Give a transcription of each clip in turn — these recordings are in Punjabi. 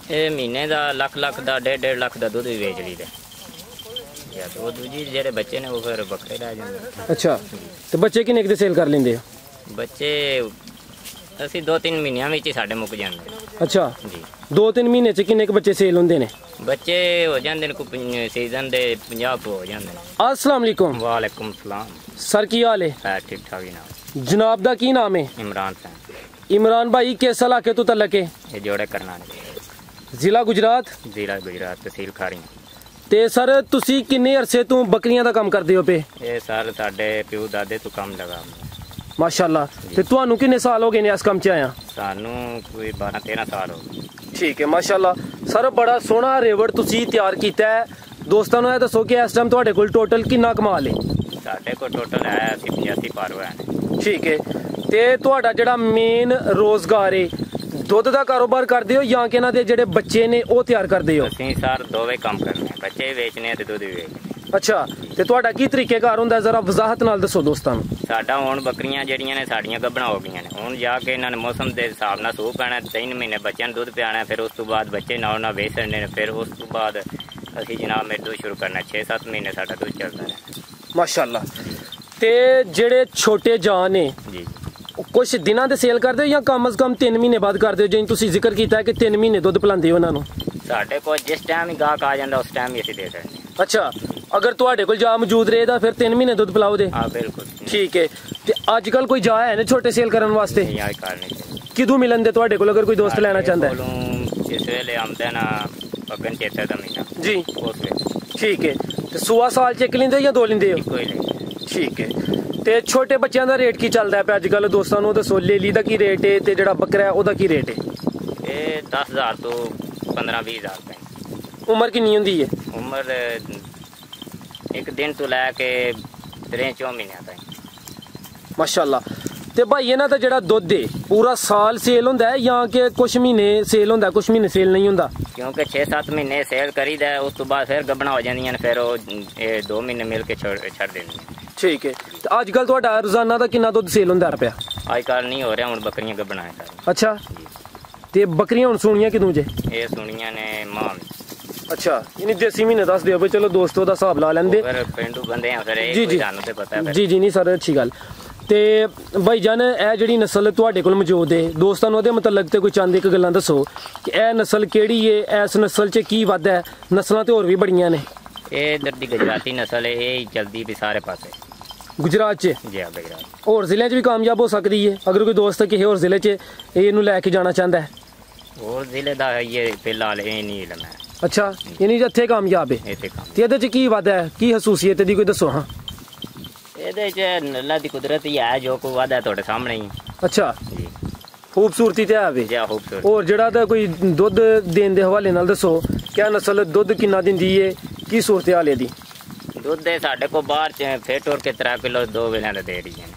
ਇਹ ਮਹੀਨੇ ਦਾ ਲੱਖ ਦਾ 1.5 ਲੱਖ ਦਾ ਦੁੱਧ ਵੀ ਵੇਚ ਲਈਦਾ। ਜਾਂ ਉਹ ਦੂਜੀ ਜਿਹੜੇ ਬੱਚੇ ਨੇ ਉਹ ਫਿਰ ਬੱਕਰੇ ਲੈ ਜਾਂਦੇ। ਅੱਛਾ, ਤੇ ਬੱਚੇ ਕਿੰਨੇ ਕੁ ਦੇ ਸੇਲ ਕਰ ਲੈਂਦੇ ਆ? ਬੱਚੇ ਅਸੀਂ 2-3 ਮਹੀਨਿਆਂ ਵਿੱਚ ਹੀ ਸਾਡੇ ਮੁੱਕ ਜਾਂਦੇ। ਅੱਛਾ ਜੀ, 2-3 ਮਹੀਨੇ ਚ ਕਿੰਨੇ ਕੁ ਬੱਚੇ ਸੇਲ ਹੁੰਦੇ ਨੇ? ਬੱਚੇ ਹੋ ਜਾਂਦੇ ਨੇ ਕੋਈ ਸੀਜ਼ਨ ਦੇ 50 ਹੋ ਜਾਂਦੇ ਨੇ। अस्सलाम वालेकुम। वालेकुम सलाम। सर की हाल है? ठीक ठाक ही नाम। जनाब दा की नाम है? इमरान खान। इमरान भाई किस इलाके तो तलक है? ये जोड़े करना जिला गुजरात। जिला गुजरात तहसील खारी। ते सर तुसी किन्ने अरसे तो बकरियां दा काम करदे हो पे? ये सर साडे प्यो दादे तो काम लगा। माशाल्लाह। ते तुहानू किन्ने साल हो गए ने इस काम च आया? सानू कोई 12-13 साल हो गए। ठीक है माशाल्लाह। सर बड़ा सोहना रेवड़ तुसी तैयार कीता है। दोस्तां नू दसो कि इस टाइम तुहाडे कोल टोटल किन्ना कमाल है? साडे को टोटल है 85 पार है। ठीक है, ते तुहाडा जेहड़ा मेन रोजगार है दुध दा कारोबार करदे हो या कि इन्हां दे जेहड़े बच्चे ने ओह तैयार करदे हो? ਅਸੀਂ ਸਰ ਦੋਵੇਂ ਕੰਮ ਕਰਨੇ, ਬੱਚੇ ਵੇਚਣੇ ਤੇ ਦੁੱਧ ਵੀ ਵੇਚਣੇ। अच्छा, ਤੇ ਤੁਹਾਡਾ ਕੀ ਤਰੀਕੇਕਾਰ ਹੁੰਦਾ ਜ਼ਰਾ ਵਜ਼ਾਹਤ ਨਾਲ ਦੱਸੋ ਦੋਸਤਾਂ ਨੂੰ। ਸਾਡਾ ਹੁਣ ਬੱਕਰੀਆਂ ਜਿਹੜੀਆਂ ਨੇ ਸਾਡੀਆਂ ਗੱਭਣਾ ਹੋ ਗਈਆਂ ਨੇ। ਹੁਣ ਜਾ ਕੇ ਇਹਨਾਂ ਨੇ ਮੌਸਮ ਦੇ ਹਿਸਾਬ ਨਾਲ ਸੂਹ ਪੈਣਾ, 3 ਮਹੀਨੇ ਬੱਚਿਆਂ ਨੂੰ ਦੁੱਧ ਪਿਆਣਾ, ਫਿਰ ਉਸ ਤੋਂ ਬਾਅਦ ਬੱਚੇ ਨਾਲ ਵੇਚਣੇ ਨੇ। ਫਿਰ ਉਸ ਤੋਂ ਬਾਅਦ ਅਸੀਂ ਜਨਾਬ ਮੇਰੇ ਦੁੱਧ ਸ਼ੁਰੂ ਕਰਨਾ। 6-7 ਮਹੀਨੇ ਸਾਡਾ ਦੁੱਧ ਚੱਲਦਾ ਹੈ ਮਾਸ਼ਾਅੱਲਾ। ਤੇ ਜਿਹੜੇ ਛੋਟੇ ਜਾਨ ਨੇ ਜੀ, ਕੁਝ ਦਿਨਾਂ ਦੇ ਸੇਲ ਕਰਦੇ ਹੋ ਜਾਂ ਕਮ ਅਜ਼ ਕਮ 3 ਮਹੀਨੇ ਬਾਅਦ ਕਰਦੇ ਹੋ? ਜਿਵੇਂ ਤੁਸੀਂ ਜ਼ਿਕਰ ਕੀਤਾ ਕਿ 3 ਮਹੀਨੇ ਦੁੱਧ ਪਿਲਾਉਂਦੇ ਹੋ ਉਹਨਾਂ ਨੂੰ। ਸਾਡੇ ਕੋਲ ਜਿਸ ਟਾਈਮ ਹੀ ਗਾਹਕ ਆ ਜਾਂਦਾ ਉਸ ਟਾਈਮ ਹੀ ਅਸੀਂ ਦੇ ਸਕਦੇ ਹਾਂ। ਅੱਛਾ, ਅਗਰ ਤੁਹਾਡੇ ਕੋਲ ਜਾ ਮੌਜੂਦ ਰਹੇ ਤਾਂ ਫਿਰ 3 ਮਹੀਨੇ ਦੁੱਧ ਪਿਲਾਓਗੇ? ਹਾਂ ਬਿਲਕੁਲ। ਠੀਕ ਹੈ, ਤੇ ਅੱਜ ਕੱਲ ਕੋਈ ਜਾ ਹੈ ਨੇ ਛੋਟੇ ਸੇਲ ਕਰਨ ਵਾਸਤੇ? ਯਾਰ ਕਰਨੀ ਕਿਦੋਂ ਮਿਲਣ ਦੇ ਤੁਹਾਡੇ ਕੋਲ ਅਗਰ ਕੋਈ ਦੋਸਤ ਲੈਣਾ ਚਾਹੁੰਦਾ ਹੈ? ਜਿਸ ਵੇਲੇ ਆਉਂਦਾ ਨਾ ਪੱਗਨ ਚੇਤੇ ਦਾ ਮਹੀਨਾ ਜੀ, ਉਸ ਵੇਲੇ। ਠੀਕ ਹੈ, ਤੇ ਸੂਆ ਸਾਲ ਚ ਇੱਕ ਲੈਂਦੇ ਹੋ ਜਾਂ 2 ਲੈਂਦੇ ਹੋ? ਕੋਈ ਨਹੀਂ। ਠੀਕ ਹੈ, ਤੇ ਛੋਟੇ ਬੱਚਿਆਂ ਦਾ ਰੇਟ ਕੀ ਚੱਲਦਾ ਪਿਆ ਅੱਜ ਕੱਲ ਦੋਸਤਾਂ ਨੂੰ ਦੱਸੋ? ਲੇਲੀ ਦਾ ਕੀ ਰੇਟ ਹੈ ਤੇ ਜਿਹੜਾ ਬੱਕਰਾ ਹੈ ਉਹਦਾ ਕੀ ਰੇਟ ਹੈ? ਇਹ 10,000 ਤੋਂ 15-20 ਹਜ਼ਾਰ ਤੱਕ। ਉਮਰ ਕਿੰਨੀ ਹੁੰਦੀ ਹੈ? ਉਮਰ ਇੱਕ ਦਿਨ ਤੋਂ ਲੈ ਕੇ 3-4 ਮਹੀਨਿਆਂ ਤੱਕ। ਮਾਸ਼ਾਅੱਲਾ। ਤੇ ਭਾਈ ਇਹਨਾਂ ਦਾ ਜਿਹੜਾ ਦੁੱਧ ਹੈ ਪੂਰਾ ਸਾਲ ਸੇਲ ਹੁੰਦਾ ਹੈ ਜਾਂ ਕਿ ਕੁਝ ਮਹੀਨੇ ਸੇਲ ਹੁੰਦਾ, ਕੁਝ ਮਹੀਨੇ ਸੇਲ ਨਹੀਂ ਹੁੰਦਾ? ਕਿਉਂਕਿ 6-7 ਮਹੀਨੇ ਸੇਲ ਕਰੀਦਾ, ਉਸ ਤੋਂ ਬਾਅਦ ਫਿਰ ਗੱਭਣਾ ਹੋ ਜਾਂਦੀਆਂ ਨੇ, ਫਿਰ ਉਹ 2 ਮਹੀਨੇ ਮਿਲ ਕੇ ਛੱਡ ਦਿੰਦੇ ਨੇ। ਠੀਕ ਹੈ, ਤੇ ਅੱਜ ਕੱਲ ਤੁਹਾਡਾ ਰੋਜ਼ਾਨਾ ਦਾ ਕਿੰਨਾ ਦੁੱਧ ਸੇਲ ਹੁੰਦਾ ਰੁਪਿਆ? ਅੱਜ ਕੱਲ ਨਹੀਂ ਹੋ ਰਿਹਾ, ਹੁਣ ਬੱਕਰੀਆਂ ਗੱਭਣਾ ਹੈ ਸਾਰੀਆਂ। ਅੱਛਾ, ਤੇ ਬੱਕਰੀਆਂ ਹੁਣ ਸੂਣੀਆਂ ਕਿਦੋਂ ਜੇ? ਇਹ ਸੁਣੀਆਂ ਨੇ ਮਾਂ। ਅੱਛਾ, ਯਾਨੀ ਦੇਸੀ ਮਹੀਨੇ ਦੱਸ ਦਿਓ ਬਈ। ਚਲੋ ਦੋਸਤੋ ਦਾ ਹਿਸਾਬ ਲਾ ਲੈਂਦੇ, ਫਿਰ ਪਿੰਡੂ ਬੰਦੇ ਆ, ਫਿਰ ਜੀ ਜੀ ਸਾਨੂੰ ਤੇ ਪਤਾ ਹੈ। ਜੀ ਜੀ ਨਹੀਂ ਸਰ, ਅੱਛੀ ਗੱਲ। ਤੇ ਭਾਈ ਜਾਨ ਇਹ ਜਿਹੜੀ ਨਸਲ ਤੁਹਾਡੇ ਕੋਲ ਮੌਜੂਦ ਹੈ ਦੋਸਤਾਂ ਨੂੰ ਉਹਦੇ ਮੁਤਲਕ ਤੇ ਕੋਈ ਚੰਦ ਇੱਕ ਗੱਲਾਂ ਦੱਸੋ ਕਿ ਇਹ ਨਸਲ ਕਿਹੜੀ ਹੈ, ਇਸ ਨਸਲ 'ਚ ਕੀ ਵਾਧਾ ਹੈ? ਨਸਲਾਂ ਤੇ ਹੋਰ ਵੀ ਬੜੀਆਂ ਨੇ। ਇਹ ਇੱਧਰ ਦੀ ਗੁਜਰਾਤੀ ਨਸਲ ਹੈ, ਇਹ ਚਲਦੀ ਵੀ ਸਾਰੇ ਪਾਸੇ ਗੁਜਰਾਤ 'ਚ। ਜੀ ਹਾਂ, ਗੁਜਰਾਤ। ਹੋਰ ਜ਼ਿਲ੍ਹਿਆਂ 'ਚ ਵੀ ਕਾਮਯਾਬ ਹੋ ਸਕਦੀ ਹੈ ਅਗਰ ਕੋਈ ਦੋਸਤ ਕਿਸੇ ਹੋਰ ਜ਼ਿਲ੍ਹੇ 'ਚ ਇਹਨੂੰ ਲੈ ਕੇ ਜਾਣਾ ਚਾਹੁੰਦਾ ਹੈ? ਹੋਰ ਜ਼ਿਲ੍ਹੇ ਦਾ ਇਹ ਫਿਲਹਾਲ ਇਹ ਨਹੀਂ ਇਲਮ ਹੈ। ਅੱਛਾ, ਯਾਨੀ ਇੱਥੇ ਕਾਮਯਾਬ ਹੈ। ਇੱਥੇ ਕੰਮ ਤੇ ਇਹਦੇ 'ਚ ਕੀ ਵਾਧਾ ਹੈ, ਕੀ ਖਸੂਸੀਅਤ ਦੀ ਕੋਈ ਦੱਸੋ? ਹਾਂ, ਇਹਦੇ 'ਚ ਅੱਲਾ ਦੀ ਕੁਦਰਤ ਹੀ ਹੈ, ਜੋ ਕੋਈ ਵਾਧਾ ਤੁਹਾਡੇ ਸਾਹਮਣੇ ਹੀ। ਅੱਛਾ, ਜੀ, ਖੂਬਸੂਰਤੀ ਤੇ ਆਵੇ। ਜੀ ਖੂਬਸੂਰਤ। ਹੋਰ ਜਿਹੜਾ ਤਾਂ ਕੋਈ ਦੁੱਧ ਦੇਣ ਦੇ ਹਵਾਲੇ ਨਾਲ ਦੱਸੋ ਕਿ ਇਹ ਨਸਲ ਦੁੱਧ ਕਿੰਨਾ ਦਿੰਦੀ ਹੈ, ਕੀ ਸੂਰਤ ਹਾਲ ਇਹਦੀ? ਦੁੱਧ ਦੇ ਸਾਡੇ ਕੋਲ ਬਾਹਰ ਚ ਫੇਰ ਟੋਰ ਕੇ 3 ਕਿਲੋ 2 ਵੇਲਿਆਂ ਦਾ ਦੇ ਰਹੀਆਂ ਨੇ।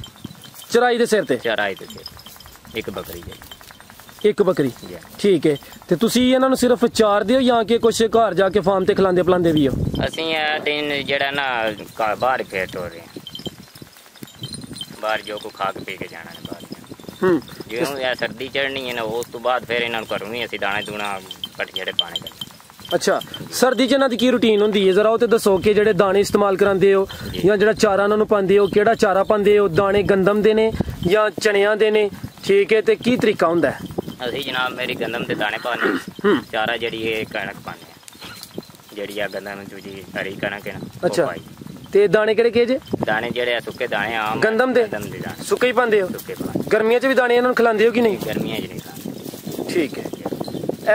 ਚਰਾਈ ਦੇ ਸਿਰ ਤੇ? ਚਰਾਈ ਦੇ ਸਿਰ ਇੱਕ ਬੱਕਰੀ ਜੀ। ਇੱਕ ਬੱਕਰੀ? ਜੀ ਠੀਕ ਹੈ, ਤੇ ਤੁਸੀਂ ਇਹਨਾਂ ਨੂੰ ਸਿਰਫ ਚਾਰਦੇ ਹੋ ਜਾਂ ਕਿ ਕੁਝ ਘਰ ਜਾ ਕੇ ਫਾਰਮ ਤੇ ਖਿਲਾਉਂਦੇ ਪਲਾਉਂਦੇ ਵੀ ਹੋ? ਅਸੀਂ ਇਹ ਦਿਨ ਜਿਹੜਾ ਨਾ ਬਾਹਰ ਫੇਰ ਟੋਰ ਰਹੇ ਬਾਹਰ, ਜੋ ਕੋ ਖਾ ਕੇ ਪੀ ਕੇ ਜਾਣਾ ਨੇ ਬਾਹਰ। ਜਿਉਂ ਇਹ ਸਰਦੀ ਚੜ੍ਹਨੀ ਹੈ ਨਾ ਉਸ ਤੋਂ ਬਾਅਦ ਫਿਰ ਇਹਨਾਂ ਨੂੰ ਘਰੋਂ ਹੀ ਅਸੀਂ ਦਾਣੇ ਦੂਣਾ ਕੱਟ ਜਿਹੜੇ ਪਾਣੇ ਕਰਦੇ। ਅੱਛਾ, ਸਰਦੀ 'ਚ ਇਹਨਾਂ ਦੀ ਕੀ ਰੂਟੀਨ ਹੁੰਦੀ ਹੈ ਜ਼ਰਾ ਉਹ ਤੇ ਦੱਸੋ ਕਿ ਜਿਹੜੇ ਦਾਣੇ ਇਸਤੇਮਾਲ ਕਰਾਉਂਦੇ ਹੋ ਜਾਂ ਜਿਹੜਾ ਚਾਰਾ ਇਹਨਾਂ ਨੂੰ ਪਾਉਂਦੇ ਹੋ, ਕਿਹੜਾ ਚਾਰਾ ਪਾਉਂਦੇ ਹੋ? ਦਾਣੇ ਗੰਦਮ ਦੇ ਨੇ ਜਾਂ ਚਣਿਆਂ ਦੇ ਨੇ? ਠੀਕ ਹੈ, ਤੇ ਕੀ ਤਰੀਕਾ ਹੁੰਦਾ ਹੈ? ਅਸੀਂ ਜਨਾਬ ਮੇਰੀ ਗੰਦਮ ਦੇ ਦਾਣੇ ਪਾਉਂਦੇ, ਚਾਰਾ ਜਿਹੜੀ ਇਹ ਕਣਕ ਪਾਉਂਦੇ, ਜਿਹੜੀ ਆ ਗੰਦਮ ਦੂਜੀ ਹਰੀ ਕਣਕ ਹੈ ਨਾ। ਅੱਛਾ, ਤੇ ਦਾਣੇ ਕਿਹੜੇ ਕਿਹੇ ਜੇ? ਦਾਣੇ ਜਿਹੜੇ ਆ ਸੁੱਕੇ ਦਾਣੇ ਆਮ ਗੰਦਮ ਦੇ ਸੁੱਕੇ ਹੀ ਪਾਉਂਦੇ ਹੋ? ਗਰਮੀਆਂ 'ਚ ਵੀ ਦਾਣੇ ਇਹਨਾਂ ਨੂੰ ਖਿਲਾਉਂਦੇ ਹੋ ਕਿ ਨਹੀਂ? ਗਰਮੀਆਂ 'ਚ ਨਹੀਂ ਖਾਂਦੇ। ਠੀਕ ਹੈ,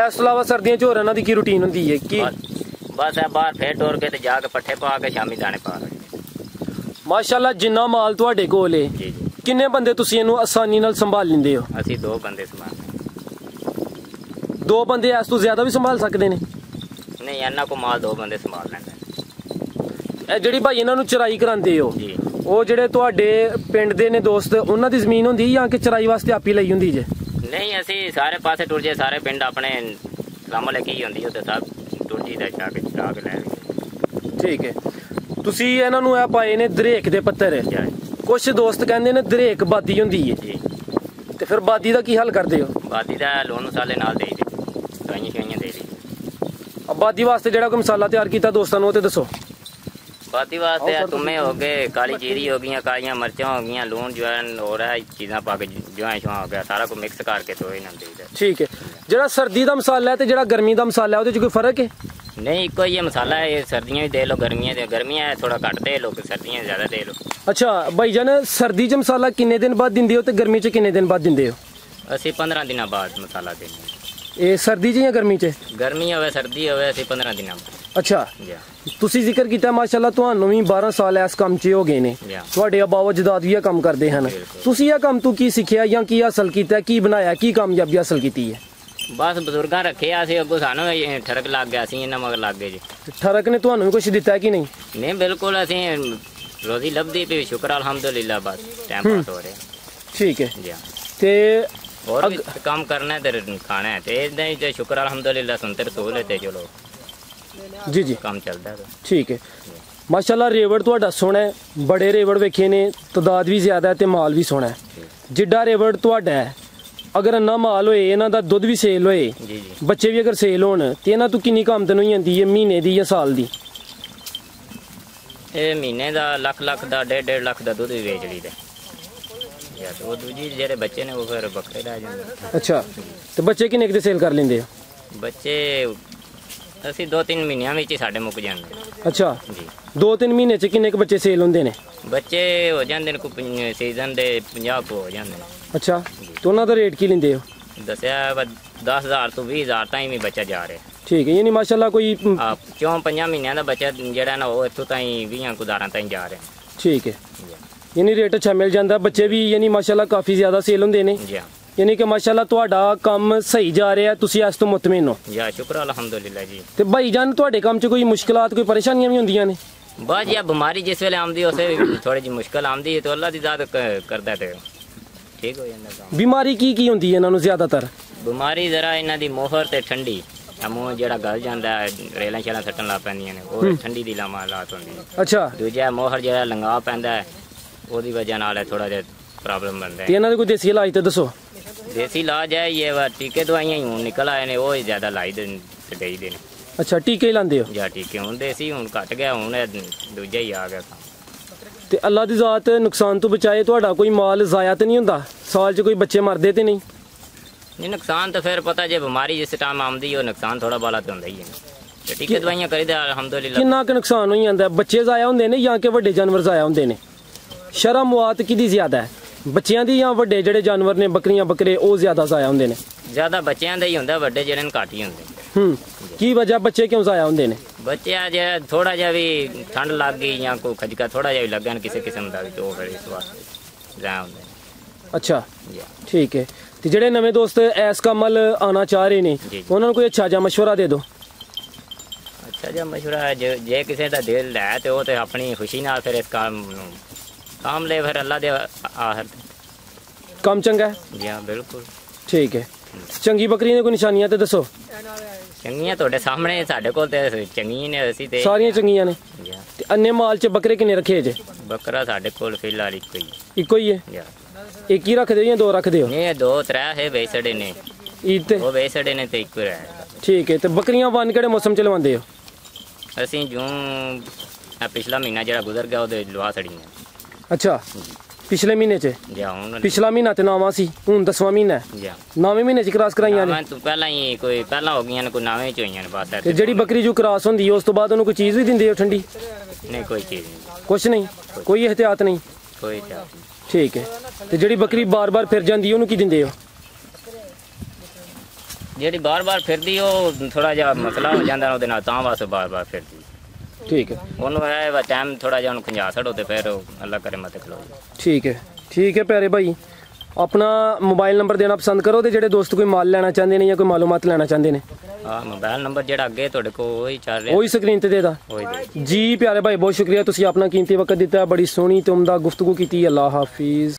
ਇਸ ਤੋਂ ਇਲਾਵਾ ਸਰਦੀਆਂ 'ਚ ਹੋਰ ਇਹਨਾਂ ਦੀ ਕੀ ਰੂਟੀਨ ਹੁੰਦੀ ਹੈ? ਕੀ ਬਸ ਇਹ ਬਾਹਰ ਫੇਰ ਟੋਰ ਕੇ ਤੇ ਜਾ ਕੇ ਪੱਠੇ ਪਾ ਕੇ ਸ਼ਾਮੀ ਦਾਣੇ ਪਾ ਲਏ। ਮਾਸ਼ਾਅੱਲਾ, ਜਿੰਨਾ ਮਾਲ ਤੁਹਾਡੇ ਕੋਲ ਹੈ ਜੀ ਜੀ, ਕਿੰਨੇ ਬੰਦੇ ਤੁਸੀਂ ਇਹਨੂੰ ਆਸਾਨੀ ਨਾਲ ਸੰਭਾਲ ਲੈਂਦੇ ਹੋ? ਅਸੀਂ 2 ਬੰਦੇ ਸੰਭਾਲਦੇ। 2 ਬੰਦੇ ਇਸ ਤੋਂ ਜ਼ਿਆਦਾ ਵੀ ਸੰਭਾਲ ਸਕਦੇ ਨੇ? ਨਹੀਂ, ਇਹਨਾਂ ਕੋ ਮਾਲ 2 ਬੰਦੇ ਸੰਭਾਲ ਲੈਂਦੇ। ਇਹ ਜਿਹੜੀ ਭਾਈ ਇਹਨਾਂ ਨੂੰ ਚਰਾਈ ਕਰਾਉਂਦੇ ਹੋ ਜੀ, ਉਹ ਜਿਹੜੇ ਤੁਹਾਡੇ ਪਿੰਡ ਦੇ ਨੇ ਦੋਸਤ ਉਹਨਾਂ ਦੀ ਜ਼ਮੀਨ ਹੁੰਦੀ ਜਾਂ ਕਿ ਚਰਾਈ ਵਾਸਤੇ ਆਪੀ ਲਈ ਹੁੰਦੀ ਜੇ? ਨਹੀਂ, ਅਸੀਂ ਸਾਰੇ ਪਾਸੇ ਟੁਰ ਜੇ, ਸਾਰੇ ਪਿੰਡ ਆਪਣੇ ਸਾਹਮਣੇ ਕੀ ਹੁੰਦੀ ਉਹ ਤੇ ਸਭ ਟੁਰ ਜੀ ਦਾ ਚਾ ਕੇ ਲੈ ਲਈਏ। ਠੀਕ ਹੈ, ਤੁਸੀਂ ਇਹਨਾਂ ਨੂੰ ਇਹ ਪਾਏ ਨੇ ਦਰੇਕ ਦੇ ਪੱਤਰ। ਕੁਝ ਦੋਸਤ ਕਹਿੰਦੇ ਨੇ ਦਰੇਕ ਬਾਦੀ ਹੁੰਦੀ ਹੈ ਜੀ, ਤੇ ਫਿਰ ਬਾਦੀ ਦਾ ਕੀ ਹੱਲ ਕਰਦੇ ਹੋ? ਬਾਦੀ ਦਾ ਲੂਣ ਮਸਾਲੇ ਨਾਲ ਦੇ ਦੇ, ਦਵਾਈਆਂ ਸ਼ਵਾਈਆਂ ਦੇ ਦੇ। ਬਾਦੀ ਵਾਸਤੇ ਜਿਹੜਾ ਕੋਈ ਮਸਾਲਾ ਤਿਆਰ ਕੀਤਾ ਦੋਸਤਾਂ ਨੂੰ ਉਹ ਤੇ ਦੱਸੋ। बादी वास्ते तुम्हें हो गए, काली जीरी हो गई, कालियां मिर्चा हो गई, लून ज्वाइन हो रहा है, चीज़ा पा के ज्वाइन शुआ हो गया, सारा कुछ मिक्स करके तो इन्हें देईदा। ठीक है। ਜਿਹੜਾ ਸਰਦੀ ਦਾ ਮਸਾਲਾ ਹੈ ਤੇ ਜਿਹੜਾ ਗਰਮੀ ਦਾ ਮਸਾਲਾ ਹੈ ਉਹਦੇ 'ਚ ਕੋਈ ਫਰਕ ਹੈ? नहीं, इको ये मसाला है, सर्दियाँ भी दे लो, गर्मियाँ थोड़ा घट दे लो, सर्दियाँ ज़्यादा दे लो। ਅੱਛਾ ਭਾਈ ਜਾਨ, ਸਰਦੀ 'ਚ ਮਸਾਲਾ ਕਿੰਨੇ ਦਿਨ ਬਾਅਦ ਦਿੰਦੇ ਹੋ ਤੇ ਗਰਮੀ 'ਚ ਕਿੰਨੇ ਦਿਨ ਬਾਅਦ ਦਿੰਦੇ ਹੋ? ਅਸੀਂ 15 ਦਿਨਾਂ ਬਾਅਦ ਮਸਾਲਾ ਦੇਂਦੇ। ਇਹ ਸਰਦੀ 'ਚ ਜਾਂ ਗਰਮੀ 'ਚ? ਗਰਮੀ ਹੋਵੇ ਸਰਦੀ ਹੋਵੇ, ਅਸੀਂ 15 ਦਿਨਾਂ ਬਾਅਦ। ਅੱਛਾ, ਜੀ ਤੁਸੀਂ ਜ਼ਿਕਰ ਕੀਤਾ ਮਾਸ਼ਾਅੱਲਾ ਤੁਹਾਨੂੰ ਵੀ 12 ਸਾਲ ਇਸ ਕੰਮ 'ਚ ਹੋ ਗਏ ਨੇ, ਤੁਹਾਡੇ ਆਬਾਓ ਅਜਦਾਦ ਵੀ ਇਹ ਕੰਮ ਕਰਦੇ ਹਨ। ਤੁਸੀਂ ਇਹ ਕੰਮ ਤੋਂ ਕੀ ਸਿੱਖਿਆ ਜਾਂ ਕੀ ਹਾਸਲ ਕੀਤਾ, ਕੀ ਬਣਾਇਆ, ਕੀ ਕਾਮਯਾਬੀ ਹਾਸਲ ਕੀਤੀ ਹੈ? ਬਸ ਬਜ਼ੁਰਗਾਂ ਰੱਖਿਆ ਸੀ, ਅੱਗੋਂ ਸਾਨੂੰ ਠਰਕ ਲੱਗ ਗਿਆ ਸੀ, ਇਹਨਾਂ ਮਗਰ ਲੱਗ ਗਏ ਜੀ। ਠਰਕ ਨੇ ਤੁਹਾਨੂੰ ਵੀ ਕੁਝ ਦਿੱਤਾ ਕਿ ਨਹੀਂ? ਨਹੀਂ, ਬਿਲਕੁਲ ਅਸੀਂ ਰੋਜ਼ੀ ਲੱਭਦੀ ਪਈ, ਸ਼ੁਕਰ ਅਲਹਮਦੁਲਿਲਾ, ਬਸ ਟਾਈਮ ਪਾਸ ਹੋ ਰਿਹਾ। ਠੀਕ ਹੈ ਜੀ। ਤੇ ਹੋਰ ਵੀ ਕੰਮ ਕਰਨਾ ਹੈ ਤੇ ਖਾਣਾ ਹੈ, ਤੇ ਇਦਾਂ ਹੀ ਤੇ ਸ਼ੁਕਰ ਅਲਹਮਦੁਲਿਲਾ ਸੁਣਤੇ ਰਸੂਲ ਹੈ ਤੇ ਚਲੋ ਜੀ ਜੀ ਕੰਮ ਚੱਲਦਾ ਹੈ। ਠੀਕ ਹੈ ਮਾਸ਼ਾਅੱਲਾ, ਰੇਵੜ ਤੁਹਾਡਾ ਸੋਹਣਾ ਹੈ, ਬੜੇ ਰੇਵੜ ਵੇਖੇ ਨੇ, ਤਦਾਦ ਵੀ ਜ਼ਿਆਦਾ ਹੈ ਤੇ ਮਾਲ ਵੀ ਸੋਹਣਾ ਹੈ। ਜਿੱਡਾ ਰੇਵੜ ਤੁਹਾਡਾ ਹੈ, ਅਗਰ ਇੰਨਾ ਮਾਲ ਹੋਏ, ਇਹਨਾਂ ਦਾ ਦੁੱਧ ਵੀ ਸੇਲ ਹੋਏ, ਜੀ ਜੀ, ਬੱਚੇ ਵੀ ਅਗਰ ਸੇਲ ਹੋਣ ਤੇ ਇਹਨਾਂ ਤੋਂ ਕਿੰਨੀ ਆਮਦਨ ਹੋਈ ਜਾਂਦੀ ਹੈ ਮਹੀਨੇ ਦੀ ਜਾਂ ਸਾਲ ਦੀ? ਇਹ ਮਹੀਨੇ ਦਾ ਲੱਖ ਦਾ 1.5 ਲੱਖ ਦਾ ਦੁੱਧ ਵੀ ਵੇਚ ਲਈਦਾ। ਜਾਂ ਉਹ ਦੂਜੀ ਜਿਹੜੇ ਬੱਚੇ ਨੇ ਉਹ ਫਿਰ ਬੱਕਰੇ ਲੈ ਜਾਂਦੇ। ਅੱਛਾ, ਤੇ ਬੱਚੇ ਕਿੰਨੇ ਕੁ ਸੇਲ ਕਰ ਲੈਂਦੇ ਆ? ਬੱਚੇ ਅਸੀਂ 2-3 ਮਹੀਨਿਆਂ ਵਿੱਚ ਹੀ ਸਾਡੇ ਮੁੱਕ ਜਾਂਦੇ। ਅੱਛਾ ਜੀ। 2-3 ਮਹੀਨੇ 'ਚ ਕਿੰਨੇ ਕੁ ਬੱਚੇ ਸੇਲ ਹੁੰਦੇ ਨੇ? ਬੱਚੇ ਹੋ ਜਾਂਦੇ ਨੇ ਕੋਈ ਸੀਜ਼ਨ ਦੇ 50 ਕੁ ਹੋ ਜਾਂਦੇ ਨੇ। ਅੱਛਾ, ਤੇ ਉਹਨਾਂ ਦਾ ਰੇਟ ਕੀ ਲੈਂਦੇ ਹੋ? ਦੱਸਿਆ 10,000 ਤੋਂ 20,000 ਤਾਈਂ ਵੀ ਬੱਚਾ ਜਾ ਰਿਹਾ। ਠੀਕ ਹੈ, ਯਾਨੀ ਮਾਸ਼ਾਅੱਲਾ ਕੋਈ 4-5 ਮਹੀਨਿਆਂ ਦਾ ਬੱਚਾ ਜਿਹੜਾ ਨਾ ਉਹ ਇੱਥੋਂ ਤਾਈਂ 20 ਕੁਦਾਰਾਂ ਤਾਈਂ ਜਾ ਰਿਹਾ। ਠੀਕ ਹੈ, ਯਾਨੀ ਰੇਟ ਅੱਛਾ ਮਿਲ ਜਾਂਦਾ, ਬੱਚੇ ਵੀ ਯਾਨੀ ਮਾਸ਼ਾਅੱਲਾ ਕਾਫੀ ਜ਼ਿਆਦਾ ਸੇਲ ਹੁੰਦੇ ਨੇ। ਜੀ, ਯਾਨੀ ਕਿ ਮਾਸ਼ਾਅੱਲਾ ਤੁਹਾਡਾ ਕੰਮ ਸਹੀ ਜਾ ਰਿਹਾ, ਤੁਸੀਂ ਇਸ ਤੋਂ ਮੁਤਮਿਨ ਹੋ? ਜੀ ਸ਼ੁਕਰ ਅਲਹਮਦੁਲਿਲਾ ਜੀ। ਤੇ ਭਾਈ ਜਾਨ, ਤੁਹਾਡੇ ਕੰਮ 'ਚ ਕੋਈ ਮੁਸ਼ਕਲਾਤ, ਕੋਈ ਪਰੇਸ਼ਾਨੀਆਂ ਵੀ ਹੁੰਦੀਆਂ ਨੇ? बस यह बीमारी जिस वेले आमदी उसे थोड़ी जी मुश्किल आमदी है तो अल्लाह दी ज़ात करदा ते ठीक हो जांदा काम। बीमारी की ਹੁੰਦੀ ਹੈ ਇਹਨਾਂ ਨੂੰ ਜ਼ਿਆਦਾਤਰ? बीमारी जरा इन्हां दी मोहर ते ठंडी, मूँह ਜਿਹੜਾ ਗਲ ਜਾਂਦਾ ਹੈ, ਰੇਲਾਂ ਛੇਲਾਂ ਸੱਟਣ ਲੱਗ ਪੈਂਦੀਆਂ ਨੇ, ਉਹ ਠੰਡੀ ਦੀ ਲਾਮਾਲਾਤ ਹੁੰਦੀ ਹੈ। ਅੱਛਾ। ਦੂਜਾ ਮੋਹਰ ਜਿਹੜਾ ਲੰਗਾ ਪੈਂਦਾ ਹੈ, ਉਹਦੀ ਵਜ੍ਹਾ ਨਾਲ ਥੋੜਾ ਜਿਹਾ ਪ੍ਰੋਬਲਮ ਬਣਦਾ ਹੈ। ਤੇ ਇਹਨਾਂ ਦੇ ਕੋਈ ਦੇਸੀ ਇਲਾਜ ਤੇ ਦੱਸੋ? देसी इलाज है ये टीके दवाइयां ही निकल आए ने, वो ज्यादा लाई देईदे ने। अच्छा, टीके ही लांदे हो? ਜਾਂ ਟੀਕੇ ਹੁਣ ਦੇਸੀ ਹੁਣ ਘਟ ਗਿਆ, ਹੁਣ ਦੂਜਾ ਹੀ ਆ ਗਿਆ। ਤੇ ਅੱਲਾ ਦੀ ਜ਼ਾਤ ਨੁਕਸਾਨ ਤੋਂ ਬਚਾਏ, ਤੁਹਾਡਾ ਕੋਈ ਮਾਲ ਜ਼ਾਇਆ ਤੇ ਨਹੀਂ ਹੁੰਦਾ? ਸਾਲ 'ਚ ਕੋਈ ਬੱਚੇ ਮਰਦੇ ਤੇ ਨਹੀਂ? ਨਹੀਂ, ਨੁਕਸਾਨ ਤਾਂ ਫਿਰ ਪਤਾ ਜੇ ਬਿਮਾਰੀ ਜਿਸ ਟਾਈਮ ਆਉਂਦੀ ਉਹ ਨੁਕਸਾਨ ਥੋੜਾ ਬਾਲਾ ਤੇ ਹੁੰਦਾ ਹੀ ਹੈ। ਤੇ ਟੀਕੇ ਦਵਾਈਆਂ ਕਰੀਦਾ ਅਲਹਮਦੁਲਿਲਾ। ਕਿੰਨਾ ਕੁ ਨੁਕਸਾਨ ਹੋਈ ਜਾਂਦਾ? ਬੱਚੇ ਜ਼ਾਇਆ ਹੁੰਦੇ ਨੇ ਜਾਂ ਕਿ ਵੱਡੇ ਜਾਨਵਰ ਜ਼ਾਇਆ ਹੁੰਦੇ ਨੇ? ਸ਼ਰਮ ਮੁਆਤ ਕਿਹਦੀ ਜ਼ਿਆਦਾ ਹੈ, ਬੱਚਿਆਂ ਦੀ ਜਾਂ ਵੱਡੇ ਜਿਹੜੇ ਜਾਨਵਰ ਨੇ, ਬੱਕਰੀਆਂ ਬੱਕਰੇ, ਉਹ ਜ਼ਿਆਦਾ ਜ਼ਾਇਆ ਹੁੰਦੇ ਨੇ? ਜ਼ਿਆਦਾ ਬੱਚਿਆਂ ਦਾ ਹੀ ਹੁੰਦਾ, ਵੱਡੇ ਜਿਹੜੇ ਨੇ ਘੱਟ ਹੀ ਹੁੰਦੇ। ਕੀ ਵਜ੍ਹਾ ਬੱਚੇ ਕਿਉਂ ਜ਼ਾਇਆ ਹੁੰਦੇ ਨੇ? ਬੱਚੇ ਜੇ ਥੋੜਾ ਜਿਹਾ ਵੀ ਠੰਡ ਲੱਗ ਗਈ ਜਾਂ ਕੋਈ ਖਜਕਾ ਥੋੜਾ ਜਿਹਾ ਵੀ ਲੱਗਾ ਨਾ ਕਿਸੇ ਕਿਸਮ ਦਾ ਵੀ, तो ਫਿਰ ਇਸ ਵਾਸਤੇ ਜ਼ਾਇਆ ਹੁੰਦੇ ਨੇ। ਅੱਛਾ, ਠੀਕ ਹੈ। ਤੇ ਜਿਹੜੇ ਨਵੇਂ ਦੋਸਤ ਇਸ ਕੰਮ ਵੱਲ ਆਉਣਾ ਚਾਹ ਰਹੇ ਨੇ, ਉਹਨਾਂ ਨੂੰ ਕੋਈ ਅੱਛਾ ਜਿਹਾ ਮਸ਼ਵਰਾ ਦੇ ਦਿਓ। ਅੱਛਾ ਜਿਹਾ ਮਸ਼ਵਰਾ, ਜੇ ਕਿਸੇ ਦਾ ਦਿਲ ਹੈ ਤੇ ਉਹ ਤੇ ਆਪਣੀ ਖੁਸ਼ੀ ਨਾਲ ਫਿਰ ਇਸ ਕੰਮ ਨੂੰ काम ले, फिर अल्लाह दे आहर काम चंगा है। जी हाँ बिल्कुल ठीक है। चंगी बकरी ने कोई निशानियां ते दसो? चंगियां ਤੁਹਾਡੇ ਸਾਹਮਣੇ ਸਾਡੇ ਕੋਲ ਤੇ ਚੰਗੀਆਂ ਨੇ, ਅਸੀਂ ਤੇ ਸਾਰੀਆਂ ਚੰਗੀਆਂ ਨੇ। ਤੇ ਅੰਨੇ ਮਾਲ 'ਚ ਬੱਕਰੇ ਕਿੰਨੇ ਰੱਖੇ ਜੇ? ਬੱਕਰਾ ਸਾਡੇ ਕੋਲ ਫਿਲਹਾਲ ਇੱਕੋ ਹੀ। ਇੱਕੋ ਹੀ ਹੈ? ਇੱਕ ਹੀ ਰੱਖਦੇ ਹੋ ਜਾਂ ਦੋ ਰੱਖਦੇ ਹੋ? ਨਹੀਂ, 2-3 ਹੈ ਵੇਸੜੇ ਨੇ। ਈਦ ਤੇ ਉਹ ਵੇਸੜੇ ਨੇ ਤੇ ਇੱਕੋ ਰਹਿ। ਠੀਕ ਹੈ। ਤੇ ਬੱਕਰੀਆਂ ਵਨ ਕਿਹੜੇ ਮੌਸਮ 'ਚ ਲਵਾਉਂਦੇ ਹੋ? ਅਸੀਂ ਜੂੰ ਪਿਛਲਾ ਮਹੀਨਾ ਜਿਹੜਾ ਗੁਜ਼ਰ ਗਿਆ ਉਹਦੇ ਲਵਾ ਛੜੀਆਂ। अच्छा, पिछले महीने च? पिछला महीना ते नावा सी, हुन 10वां महीना है। नवे महीने च क्रॉस कराईयां ने? तू पहला ही कोई पहला हो गईयां ने, कोई नवे च होईयां ने बस। ते जेड़ी बकरी जो क्रॉस होंदी है उस तो बाद ओनू कोई चीज भी दिंदे हो ठंडी? नहीं, कोई चीज नहीं। कुछ नहीं, कोई एहतियात नहीं? कोई एहतियात नहीं। ठीक है। ते जेड़ी बकरी बार-बार फिर जांदी ओनू की दिंदे हो? जेड़ी बार-बार फिरदी ओ थोड़ा जिहा मसला हो जांदा ओदे नाल, तां वास्ते बार-बार फिरदी। ठीक है। ਉਹਨੂੰ ਹੈ ਟਾਈਮ ਥੋੜਾ ਜਿਹਾ ਉਹਨੂੰ ਖੰਜਾ ਛੱਡੋ ਤੇ ਫਿਰ ਅੱਲਾ ਕਰੇ ਮਤ ਖਲੋ। ठीक है, ठीक है प्यारे भाई। अपना मोबाइल नंबर देना पसंद करो ਤੇ ਜਿਹੜੇ ਦੋਸਤ ਕੋਈ ਮਾਲ ਲੈਣਾ ਚਾਹੁੰਦੇ ਨੇ ਜਾਂ ਕੋਈ ਮਾਲੂਮਾਤ ਲੈਣਾ ਚਾਹੁੰਦੇ ਨੇ? ਹਾਂ, ਮੋਬਾਈਲ ਨੰਬਰ ਜਿਹੜਾ ਅੱਗੇ ਤੁਹਾਡੇ ਕੋਲ ਉਹੀ ਚੱਲ ਰਿਹਾ, ਉਹੀ ਸਕਰੀਨ ਤੇ ਦੇਦਾ। ਜੀ प्यारे भाई, बहुत शुक्रिया, ਤੁਸੀਂ ਆਪਣਾ ਕੀਮਤੀ ਵਕਤ ਦਿੱਤਾ, ਬੜੀ ਸੋਹਣੀ ਤੇ ਉਮਦਾ ਗੁਫ਼ਤਗੂ ਕੀਤੀ। ਅੱਲਾ ਹਾਫਿਜ਼।